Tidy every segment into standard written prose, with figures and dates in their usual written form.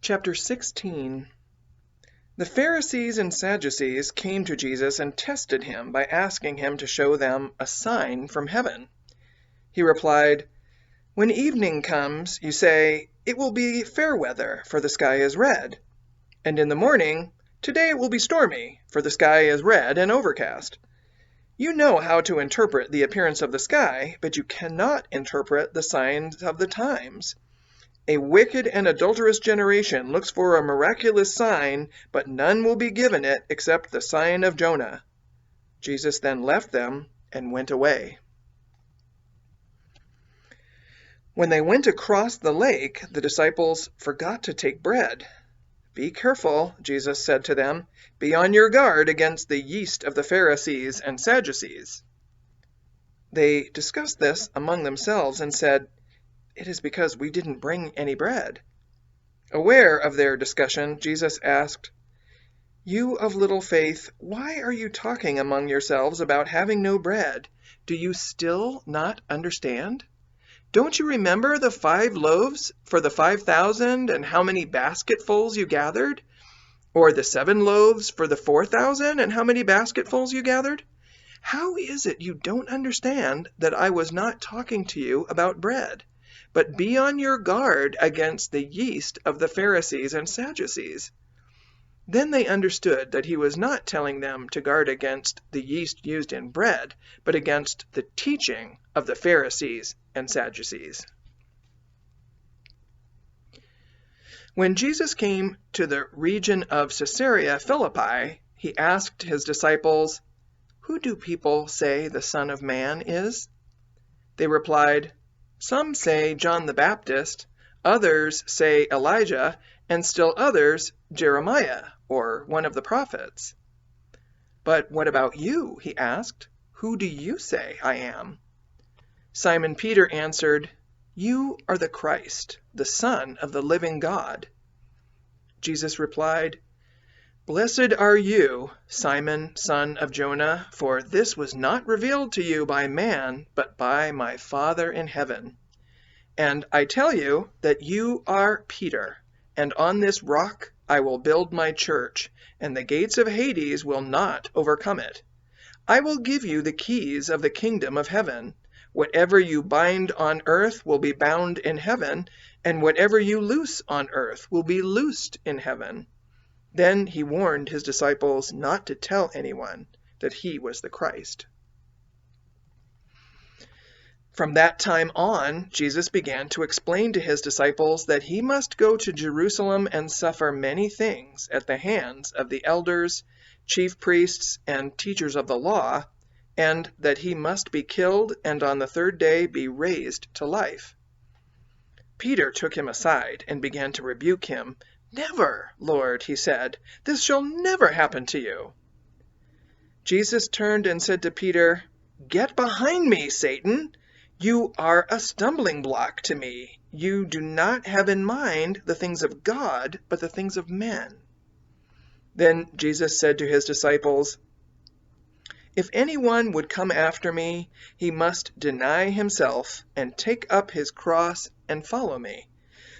Chapter 16. The Pharisees and Sadducees came to Jesus and tested him by asking him to show them a sign from heaven. He replied, "When evening comes, you say, 'It will be fair weather, for the sky is red.' And in the morning, 'Today it will be stormy, for the sky is red and overcast.' You know how to interpret the appearance of the sky, but you cannot interpret the signs of the times. A wicked and adulterous generation looks for a miraculous sign, but none will be given it except the sign of Jonah." Jesus then left them and went away. When they went across the lake, the disciples forgot to take bread. "Be careful," Jesus said to them. "Be on your guard against the yeast of the Pharisees and Sadducees." They discussed this among themselves and said, "It is because we didn't bring any bread." Aware of their discussion, Jesus asked, "You of little faith, why are you talking among yourselves about having no bread? Do you still not understand? Don't you remember the 5 loaves for the 5,000 and how many basketfuls you gathered? Or the 7 loaves for the 4,000 and how many basketfuls you gathered? How is it you don't understand that I was not talking to you about bread? But be on your guard against the yeast of the Pharisees and Sadducees." Then they understood that he was not telling them to guard against the yeast used in bread, but against the teaching of the Pharisees and Sadducees. When Jesus came to the region of Caesarea Philippi, he asked his disciples, "Who do people say the Son of Man is?" They replied, "Some say John the Baptist, others say Elijah, and still others Jeremiah, or one of the prophets." "But what about you?" he asked. "Who do you say I am?" Simon Peter answered, "You are the Christ, the Son of the living God." Jesus replied, "Blessed are you, Simon, son of Jonah, for this was not revealed to you by man, but by my Father in heaven. And I tell you that you are Peter, and on this rock I will build my church, and the gates of Hades will not overcome it. I will give you the keys of the kingdom of heaven. Whatever you bind on earth will be bound in heaven, and whatever you loose on earth will be loosed in heaven." Then he warned his disciples not to tell anyone that he was the Christ. From that time on, Jesus began to explain to his disciples that he must go to Jerusalem and suffer many things at the hands of the elders, chief priests, and teachers of the law, and that he must be killed and on the 3rd day be raised to life. Peter took him aside and began to rebuke him. "Never, Lord," he said, "this shall never happen to you." Jesus turned and said to Peter, "Get behind me, Satan. You are a stumbling block to me. You do not have in mind the things of God, but the things of men." Then Jesus said to his disciples, "If anyone would come after me, he must deny himself and take up his cross and follow me.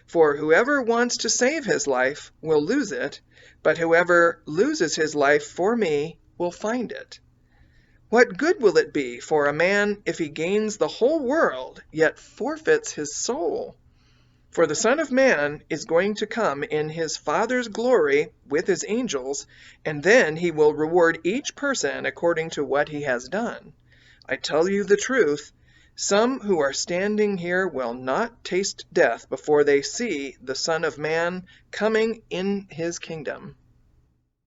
For whoever wants to save his life will lose it, but whoever loses his life for me will find it. What good will it be for a man if he gains the whole world, yet forfeits his soul? For the Son of Man is going to come in his Father's glory with his angels, and then he will reward each person according to what he has done. I tell you the truth, some who are standing here will not taste death before they see the Son of Man coming in his kingdom."